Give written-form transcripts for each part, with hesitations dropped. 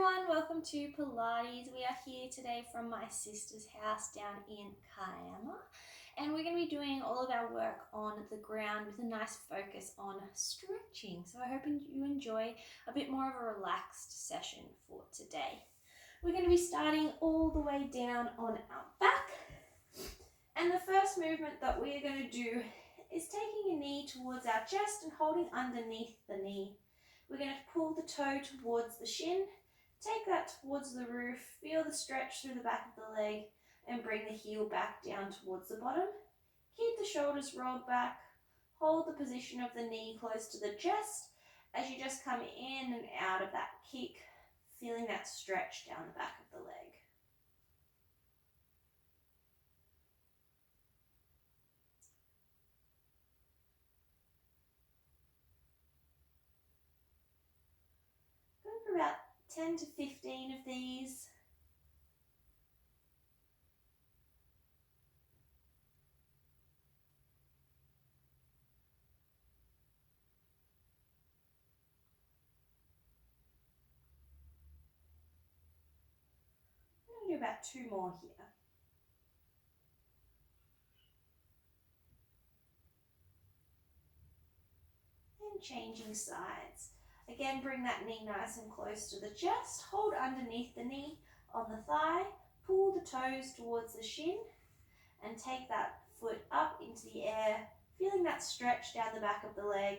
everyone, welcome to Pilates. We are here today from my sister's house down in Kiama, and we're going to be doing all of our work on the ground with a nice focus on stretching. So I hope you enjoy a bit more of a relaxed session for today. We're going to be starting all the way down on our back, and the first movement that we are going to do is taking a knee towards our chest and holding underneath the knee. We're going to pull the toe towards the shin, take that towards the roof, feel the stretch through the back of the leg, and bring the heel back down towards the bottom. Keep the shoulders rolled back, hold the position of the knee close to the chest as you just come in and out of that kick, feeling that stretch down the back of the leg. Going for about 10 to 15 of these. I'm going to do about 2 more here. And changing sides. Again, bring that knee nice and close to the chest, hold underneath the knee on the thigh, pull the toes towards the shin, and take that foot up into the air, feeling that stretch down the back of the leg.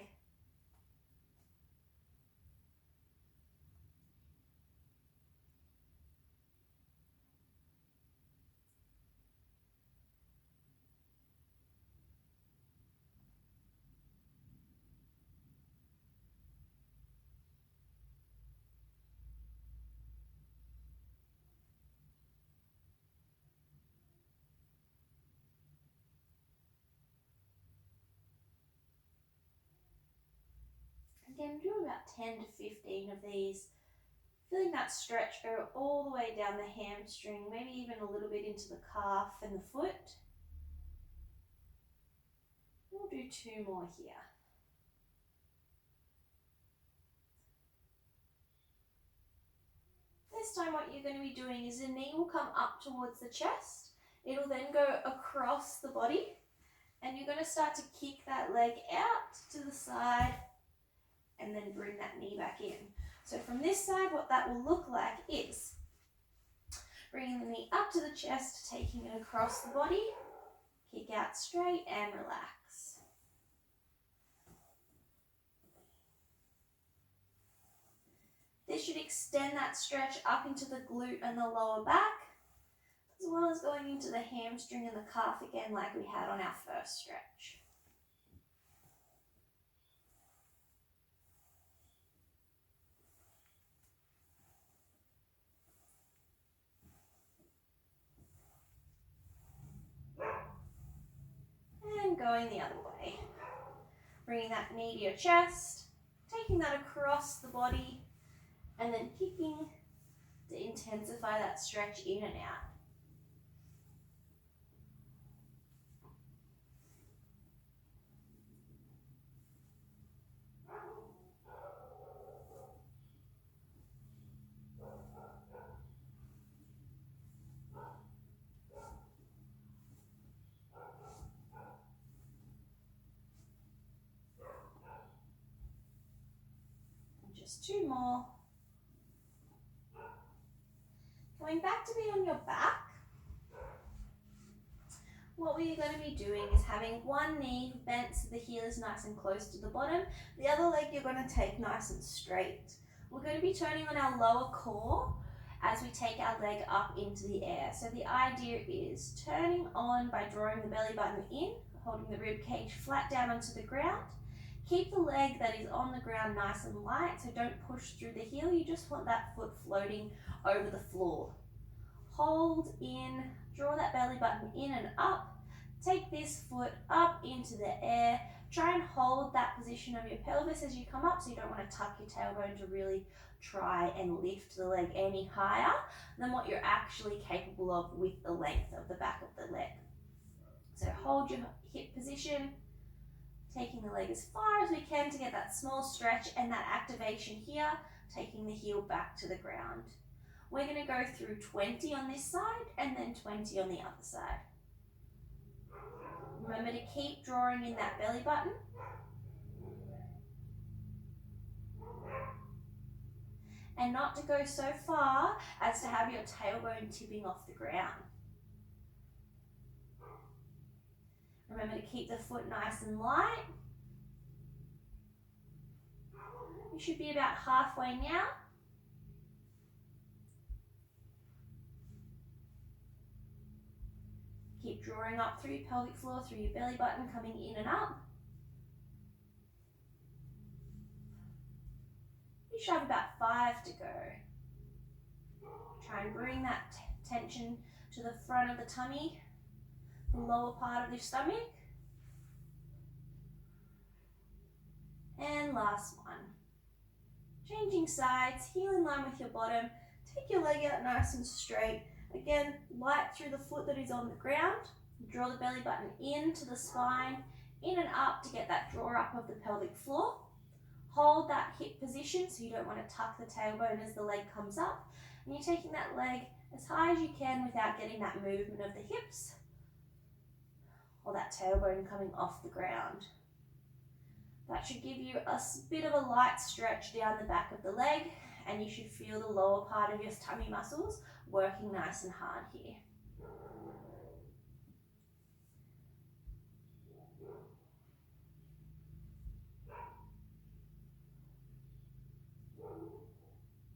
Again, do about 10 to 15 of these, feeling that stretch go all the way down the hamstring, maybe even a little bit into the calf and the foot. We'll do 2 more here. This time what you're going to be doing is the knee will come up towards the chest. It'll then go across the body, and you're going to start to kick that leg out to the side and then bring that knee back in. So from this side, what that will look like is bringing the knee up to the chest, taking it across the body, kick out straight and relax. This should extend that stretch up into the glute and the lower back, as well as going into the hamstring and the calf again like we had on our first stretch. And going the other way. Bringing that knee to your chest, taking that across the body, and then kicking to intensify that stretch in and out. And just 2 more. Going back to be on your back, what we're going to be doing is having one knee bent so the heel is nice and close to the bottom. The other leg you're going to take nice and straight. We're going to be turning on our lower core as we take our leg up into the air. So the idea is turning on by drawing the belly button in, holding the rib cage flat down onto the ground. Keep the leg that is on the ground nice and light, so don't push through the heel. You just want that foot floating over the floor. Hold in, draw that belly button in and up. Take this foot up into the air. Try and hold that position of your pelvis as you come up, so you don't want to tuck your tailbone to really try and lift the leg any higher than what you're actually capable of with the length of the back of the leg. So hold your hip position, taking the leg as far as we can to get that small stretch and that activation here, taking the heel back to the ground. We're going to go through 20 on this side and then 20 on the other side. Remember to keep drawing in that belly button. And not to go so far as to have your tailbone tipping off the ground. Remember to keep the foot nice and light. You should be about halfway now. Keep drawing up through your pelvic floor, through your belly button, coming in and up. You should have about 5 to go. Try and bring that tension to the front of the tummy, the lower part of your stomach. And last one. Changing sides, heel in line with your bottom. Take your leg out nice and straight. Again, light through the foot that is on the ground. Draw the belly button into the spine, in and up to get that draw up of the pelvic floor. Hold that hip position so you don't want to tuck the tailbone as the leg comes up. And you're taking that leg as high as you can without getting that movement of the hips or that tailbone coming off the ground. That should give you a bit of a light stretch down the back of the leg, and you should feel the lower part of your tummy muscles working nice and hard here.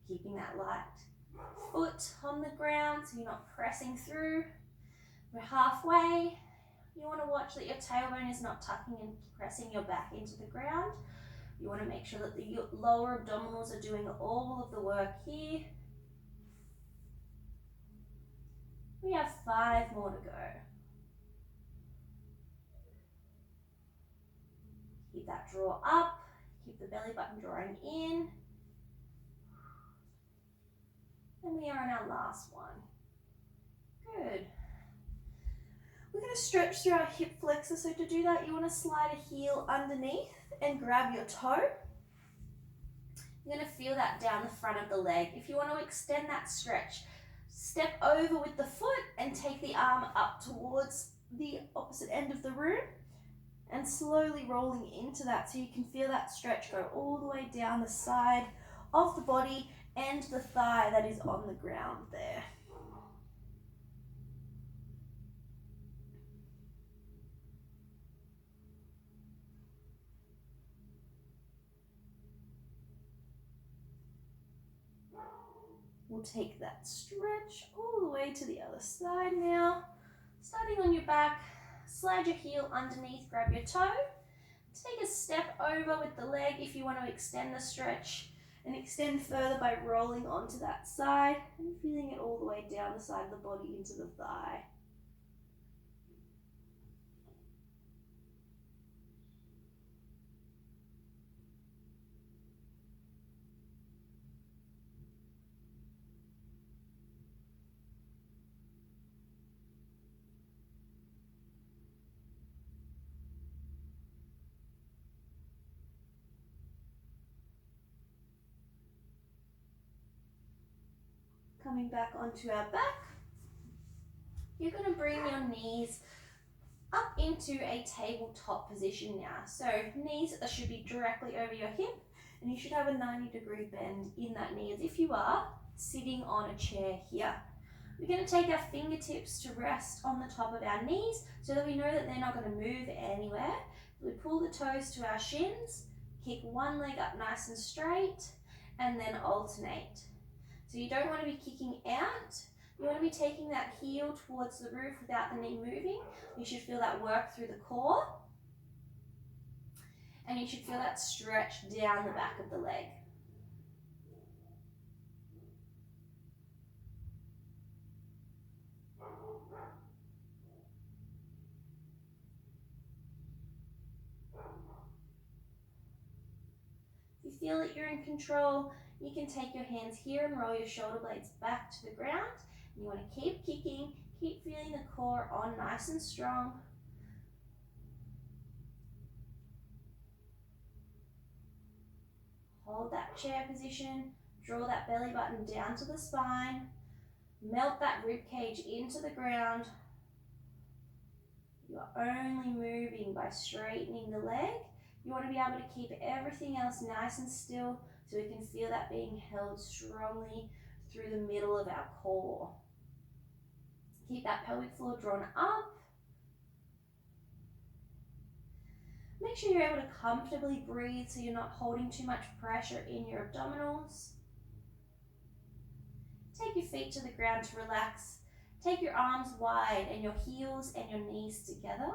Keeping that light foot on the ground so you're not pressing through. We're halfway. You want to watch that your tailbone is not tucking and pressing your back into the ground. You want to make sure that the lower abdominals are doing all of the work here. We have 5 more to go. Keep that draw up. Keep the belly button drawing in. And we are on our last one. Good. We're going to stretch through our hip flexor. So to do that, you want to slide a heel underneath and grab your toe. You're going to feel that down the front of the leg. If you want to extend that stretch, step over with the foot and take the arm up towards the opposite end of the room and slowly rolling into that so you can feel that stretch go all the way down the side of the body and the thigh that is on the ground there. We'll take that stretch all the way to the other side now. Starting on your back, slide your heel underneath, grab your toe. Take a step over with the leg if you want to extend the stretch and extend further by rolling onto that side and feeling it all the way down the side of the body into the thigh. Coming back onto our back, you're going to bring your knees up into a tabletop position now. So knees should be directly over your hip and you should have a 90-degree bend in that knee as if you are sitting on a chair here. We're going to take our fingertips to rest on the top of our knees so that we know that they're not going to move anywhere. We pull the toes to our shins, kick one leg up nice and straight, and then alternate. So you don't want to be kicking out. You want to be taking that heel towards the roof without the knee moving. You should feel that work through the core. And you should feel that stretch down the back of the leg. If you feel that you're in control, you can take your hands here and roll your shoulder blades back to the ground. You want to keep kicking, keep feeling the core on nice and strong. Hold that chair position Draw that belly button down to the spine. Melt that rib cage into the ground. You are only moving by straightening the leg. You want to be able to keep everything else nice and still so we can feel that being held strongly through the middle of our core. Keep that pelvic floor drawn up. Make sure you're able to comfortably breathe so you're not holding too much pressure in your abdominals. Take your feet to the ground to relax. Take your arms wide and your heels and your knees together,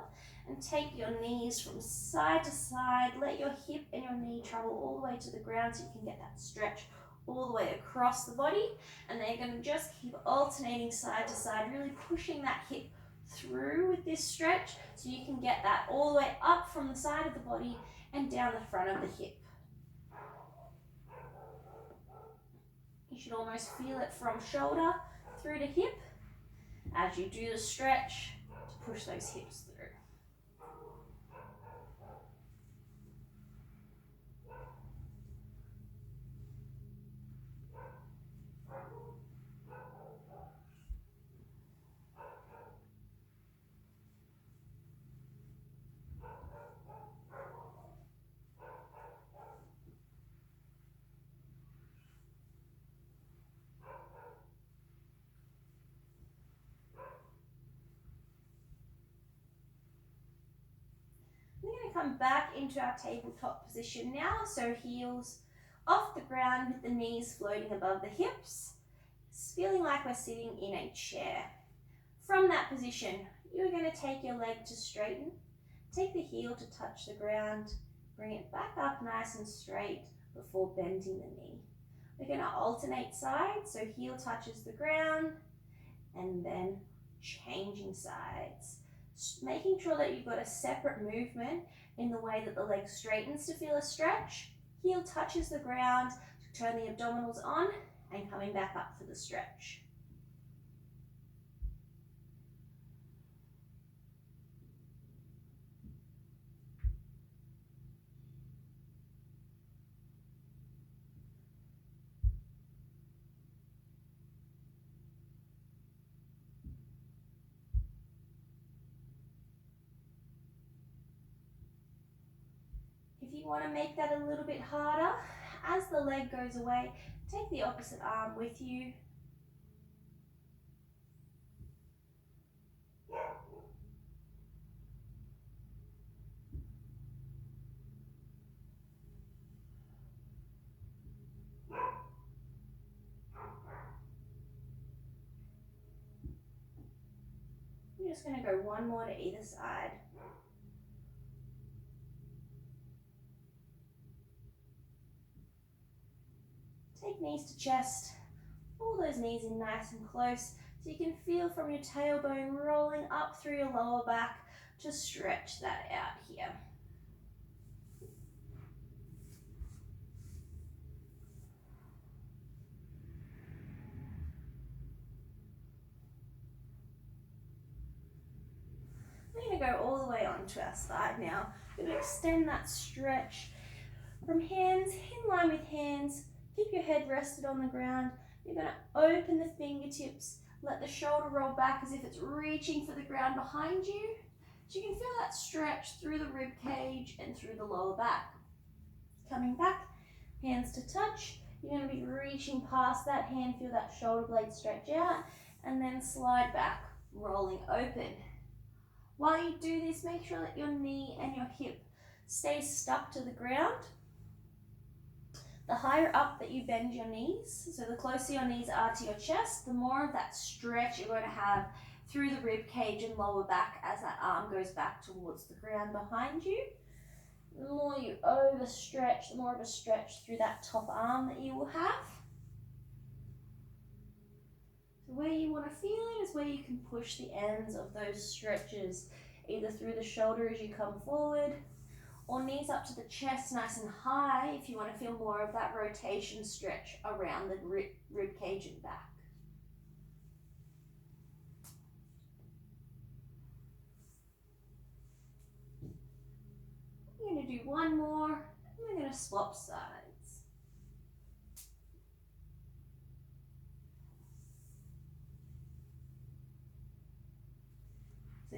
and take your knees from side to side. Let your hip and your knee travel all the way to the ground so you can get that stretch all the way across the body. And then you're going to just keep alternating side to side, really pushing that hip through with this stretch so you can get that all the way up from the side of the body and down the front of the hip. You should almost feel it from shoulder through to hip as you do the stretch to push those hips through. We're going to come back into our tabletop position now, so heels off the ground with the knees floating above the hips. It's feeling like we're sitting in a chair. From that position, you're going to take your leg to straighten. Take the heel to touch the ground. Bring it back up nice and straight before bending the knee. We're going to alternate sides, so heel touches the ground and then changing sides. Making sure that you've got a separate movement in the way that the leg straightens to feel a stretch. Heel touches the ground to turn the abdominals on and coming back up for the stretch. If you want to make that a little bit harder, as the leg goes away, take the opposite arm with you. You're just going to go one more to either side. Take knees to chest. Pull those knees in nice and close so you can feel from your tailbone rolling up through your lower back to stretch that out here. We're going to go all the way onto our side now. We're going to extend that stretch from hands in line with hands. Keep your head rested on the ground. You're going to open the fingertips. Let the shoulder roll back as if it's reaching for the ground behind you. So you can feel that stretch through the rib cage and through the lower back. Coming back, hands to touch. You're going to be reaching past that hand, feel that shoulder blade stretch out, and then slide back, rolling open. While you do this, make sure that your knee and your hip stay stuck to the ground. The higher up that you bend your knees, so the closer your knees are to your chest, the more of that stretch you're going to have through the rib cage and lower back as that arm goes back towards the ground behind you. The more you overstretch, the more of a stretch through that top arm that you will have. So where you want to feel it is where you can push the ends of those stretches, either through the shoulder as you come forward, or knees up to the chest nice and high if you want to feel more of that rotation stretch around the rib cage and back. We're going to do one more, and we're going to swap sides.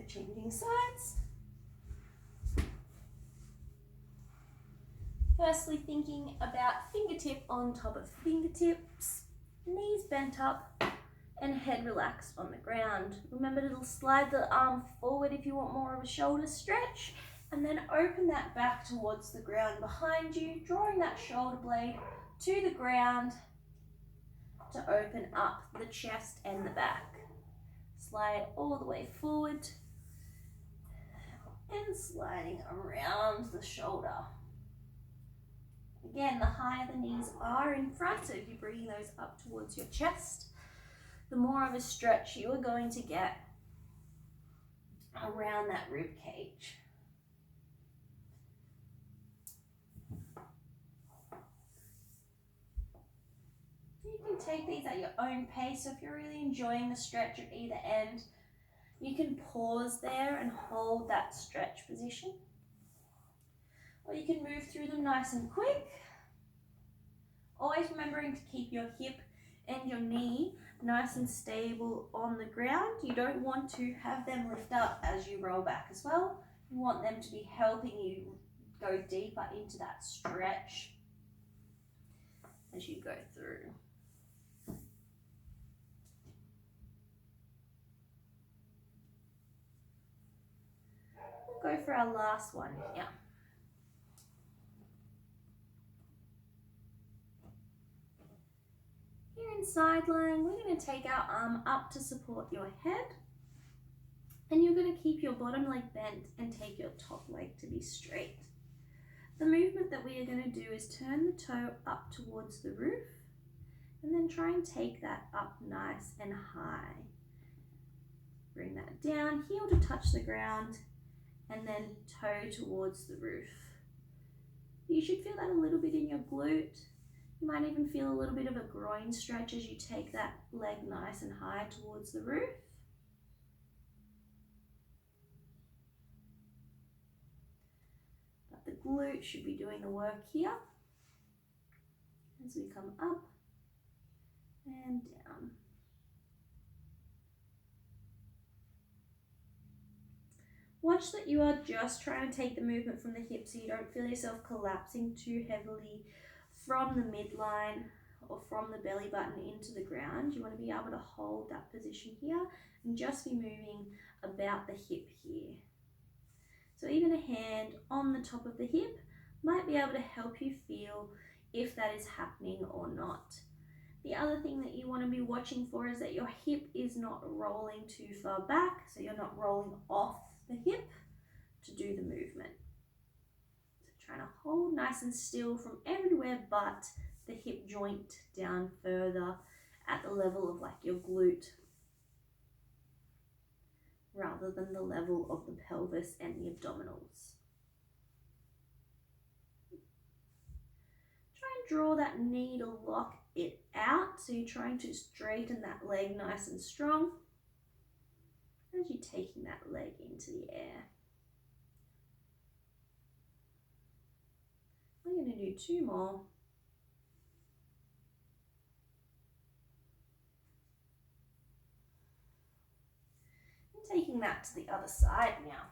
changing sides. Firstly, thinking about fingertip on top of fingertips, knees bent up and head relaxed on the ground. Remember to slide the arm forward if you want more of a shoulder stretch, and then open that back towards the ground behind you, drawing that shoulder blade to the ground to open up the chest and the back. Slide all the way forward and sliding around the shoulder. Again, the higher the knees are in front, so if you're bringing those up towards your chest, the more of a stretch you are going to get around that rib cage. You can take these at your own pace, so if you're really enjoying the stretch at either end, you can pause there and hold that stretch position. Or you can move through them nice and quick. Always remembering to keep your hip and your knee nice and stable on the ground. You don't want to have them lift up as you roll back as well. You want them to be helping you go deeper into that stretch as you go through. We'll go for our last one here. Here in side lying, we're going to take our arm up to support your head, and you're going to keep your bottom leg bent and take your top leg to be straight. The movement that we are going to do is turn the toe up towards the roof and then try and take that up nice and high. Bring that down, heel to touch the ground, and then toe towards the roof. You should feel that a little bit in your glute. You might even feel a little bit of a groin stretch as you take that leg nice and high towards the roof. But the glute should be doing the work here as we come up and down. Watch that you are just trying to take the movement from the hip so you don't feel yourself collapsing too heavily from the midline or from the belly button into the ground. You want to be able to hold that position here and just be moving about the hip here. So even a hand on the top of the hip might be able to help you feel if that is happening or not. The other thing that you want to be watching for is that your hip is not rolling too far back, so you're not rolling off the hip to do the movement. Trying to hold nice and still from everywhere but the hip joint down further at the level of like your glute rather than the level of the pelvis and the abdominals. Try and draw that knee to lock it out, so you're trying to straighten that leg nice and strong as you're taking that leg into the air. I'm going to do 2 more. And taking that to the other side now.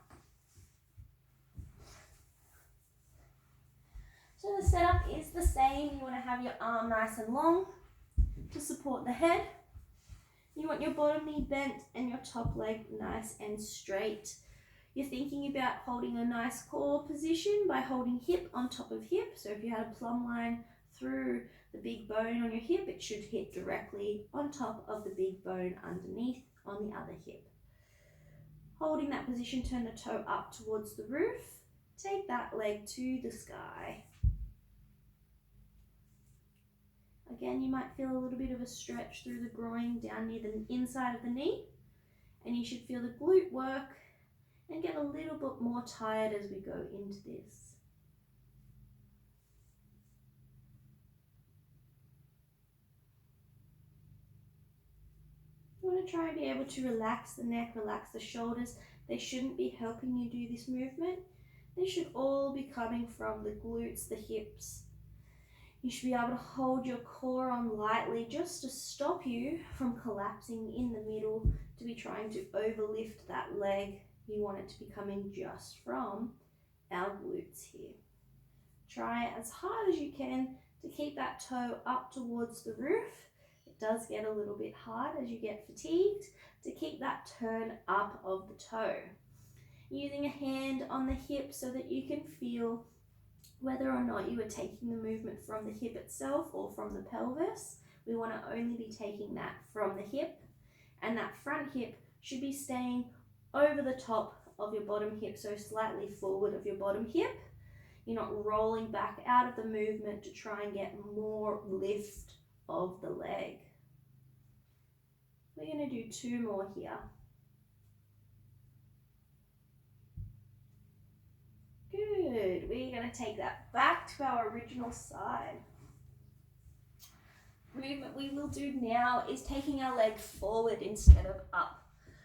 So the setup is the same. You want to have your arm nice and long to support the head. You want your bottom knee bent and your top leg nice and straight. You're thinking about holding a nice core position by holding hip on top of hip. So if you had a plumb line through the big bone on your hip, it should hit directly on top of the big bone underneath on the other hip. Holding that position, turn the toe up towards the roof. Take that leg to the sky. Again, you might feel a little bit of a stretch through the groin down near the inside of the knee, and you should feel the glute work and get a little bit more tired as we go into this. You want to try and be able to relax the neck, relax the shoulders. They shouldn't be helping you do this movement. They should all be coming from the glutes, the hips. You should be able to hold your core on lightly just to stop you from collapsing in the middle, to be trying to overlift that leg. You want it to be coming just from our glutes here. Try as hard as you can to keep that toe up towards the roof. It does get a little bit hard as you get fatigued to keep that turn up of the toe. Using a hand on the hip so that you can feel whether or not you are taking the movement from the hip itself or from the pelvis. We want to only be taking that from the hip, and that front hip should be staying over the top of your bottom hip, so slightly forward of your bottom hip. You're not rolling back out of the movement to try and get more lift of the leg. We're going to do 2 more here. Good. We're going to take that back to our original side. Movement we will do now is taking our leg forward instead of up.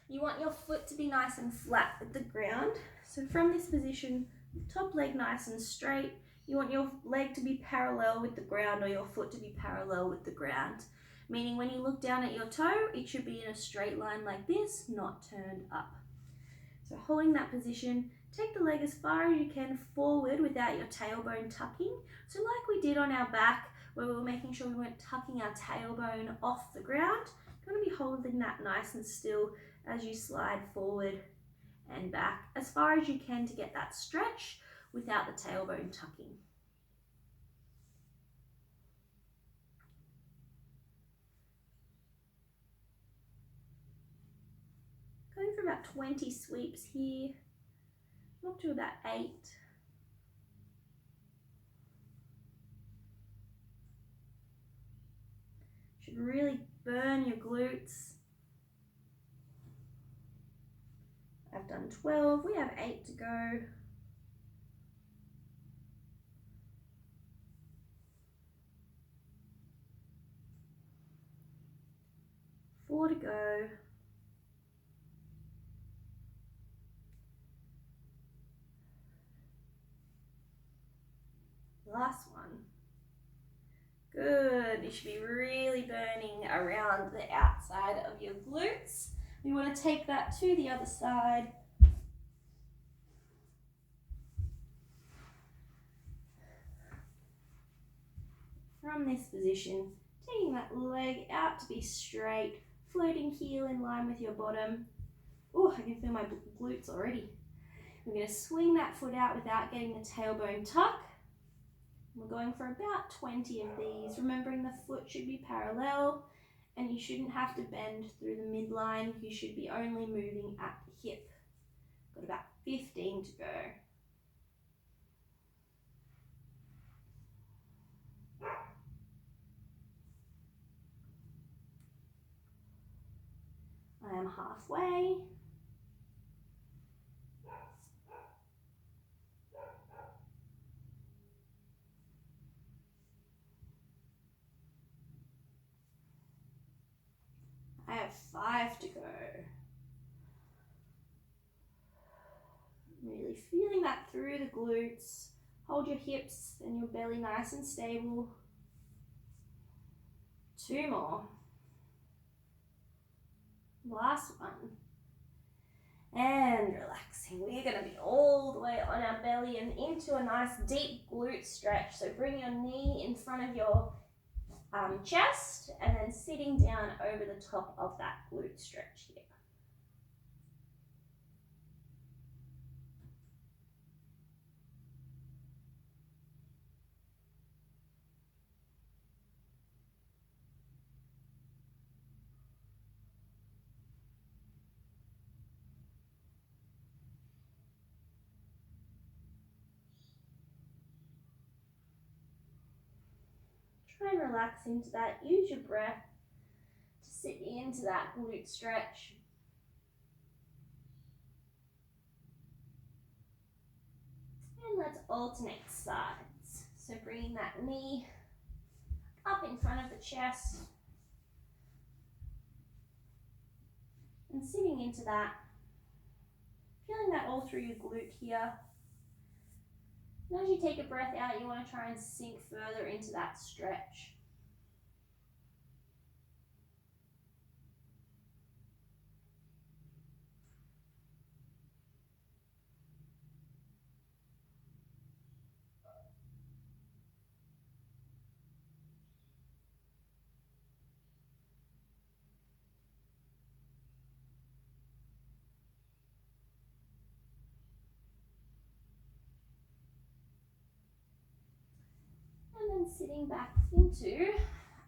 You want your foot to be nice and flat with the ground. So from this position, top leg nice and straight. You want your leg to be parallel with the ground or your foot to be parallel with the ground. Meaning when you look down at your toe, it should be in a straight line like this, not turned up. So holding that position, take the leg as far as you can forward without your tailbone tucking. So like we did on our back, where we were making sure we weren't tucking our tailbone off the ground, you want to be holding that nice and still as you slide forward and back as far as you can to get that stretch without the tailbone tucking. Going for about 20 sweeps here, up to about 8. Should really burn your glutes. I've done 12, we have 8 to go. Four to go. Last one. Good, you should be really burning around the outside of your glutes. We want to take that to the other side. From this position, taking that leg out to be straight, floating heel in line with your bottom. Oh, I can feel my glutes already. We're going to swing that foot out without getting the tailbone tuck. We're going for about 20 of these, remembering the foot should be parallel and you shouldn't have to bend through the midline. You should be only moving at the hip. Got about 15 to go. I am halfway. I have 5 to go. Really feeling that through the glutes. Hold your hips and your belly nice and stable. 2 more. Last one. And relaxing. We're going to be all the way on our belly and into a nice deep glute stretch. So bring your knee in front of your chest and then sitting down over the top of that glute stretch here. Try and relax into that. Use your breath to sit into that glute stretch. And let's alternate sides. So bringing that knee up in front of the chest and sitting into that. Feeling that all through your glute here. And as you take a breath out, you want to try and sink further into that stretch. And sitting back into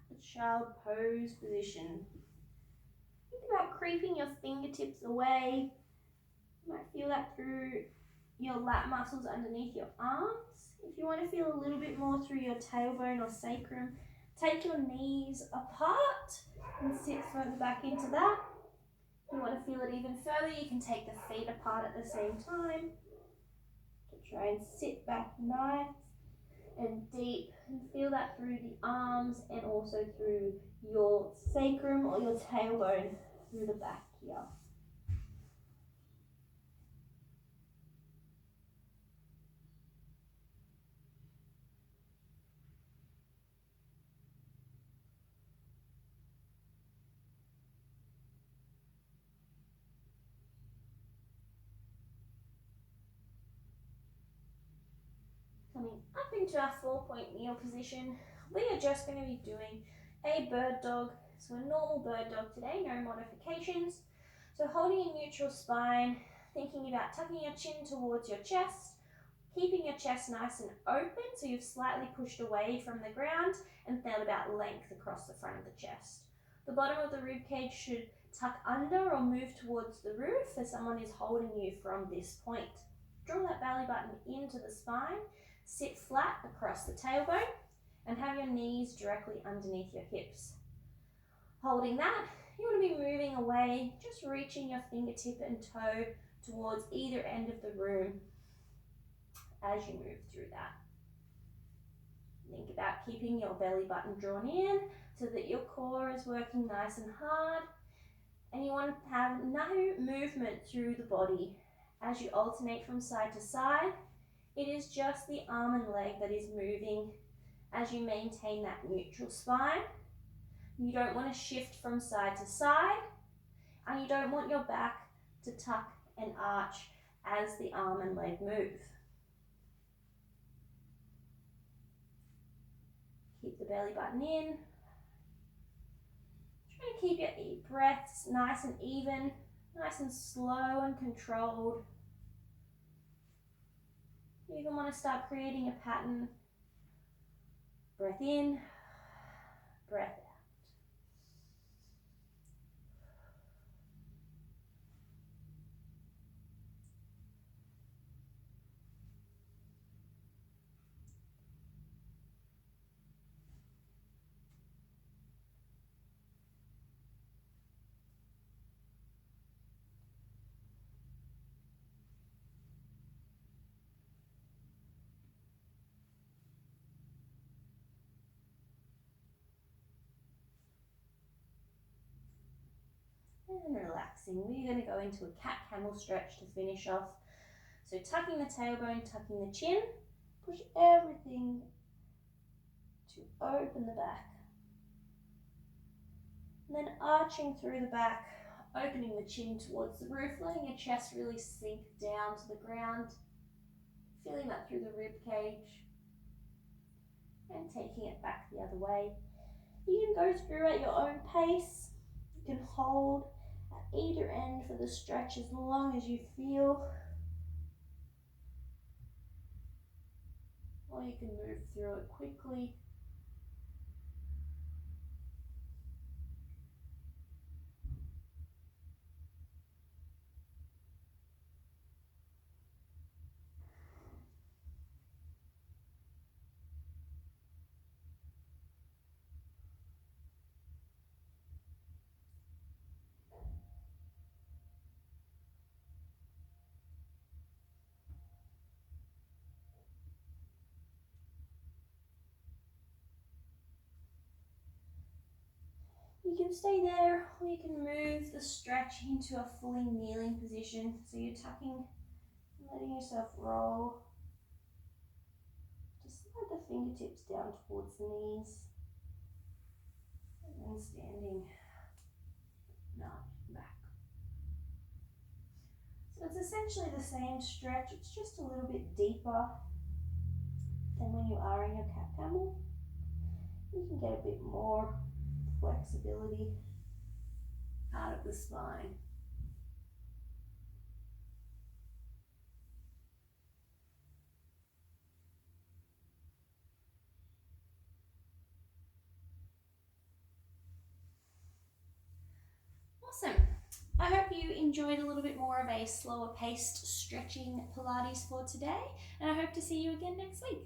the child pose position. Think about creeping your fingertips away. You might feel that through your lat muscles underneath your arms. If you want to feel a little bit more through your tailbone or sacrum, take your knees apart and sit further back into that. If you want to feel it even further, you can take the feet apart at the same time to try and sit back nice and deep and feel that through the arms and also through your sacrum or your tailbone through the back here. Coming up into our 4-point kneel position, we are just going to be doing a bird dog. So a normal bird dog today, no modifications. So holding a neutral spine, thinking about tucking your chin towards your chest, keeping your chest nice and open so you've slightly pushed away from the ground and felt about length across the front of the chest. The bottom of the rib cage should tuck under or move towards the roof as someone is holding you from this point. Draw that belly button into the spine, sit flat across the tailbone and have your knees directly underneath your hips. Holding that, you want to be moving away, just reaching your fingertip and toe towards either end of the room as you move through that. Think about keeping your belly button drawn in so that your core is working nice and hard, and you want to have no movement through the body as you alternate from side to side. It is just the arm and leg that is moving as you maintain that neutral spine. You don't want to shift from side to side, and you don't want your back to tuck and arch as the arm and leg move. Keep the belly button in. Try to keep your breaths nice and even, nice and slow and controlled. You even want to start creating a pattern. Breath in, breath out. And relaxing. We're going to go into a cat-camel stretch to finish off. So tucking the tailbone, tucking the chin, push everything to open the back. And then arching through the back, opening the chin towards the roof, letting your chest really sink down to the ground, feeling that through the rib cage, and taking it back the other way. You can go through at your own pace. You can hold at either end for the stretch as long as you feel, or you can move through it quickly. You can stay there, or you can move the stretch into a fully kneeling position. So you're tucking and letting yourself roll. Just slide the fingertips down towards the knees. And then standing back. So it's essentially the same stretch, it's just a little bit deeper than when you are in your cat camel. You can get a bit more flexibility out of the spine. Awesome. I hope you enjoyed a little bit more of a slower paced stretching Pilates for today, and I hope to see you again next week.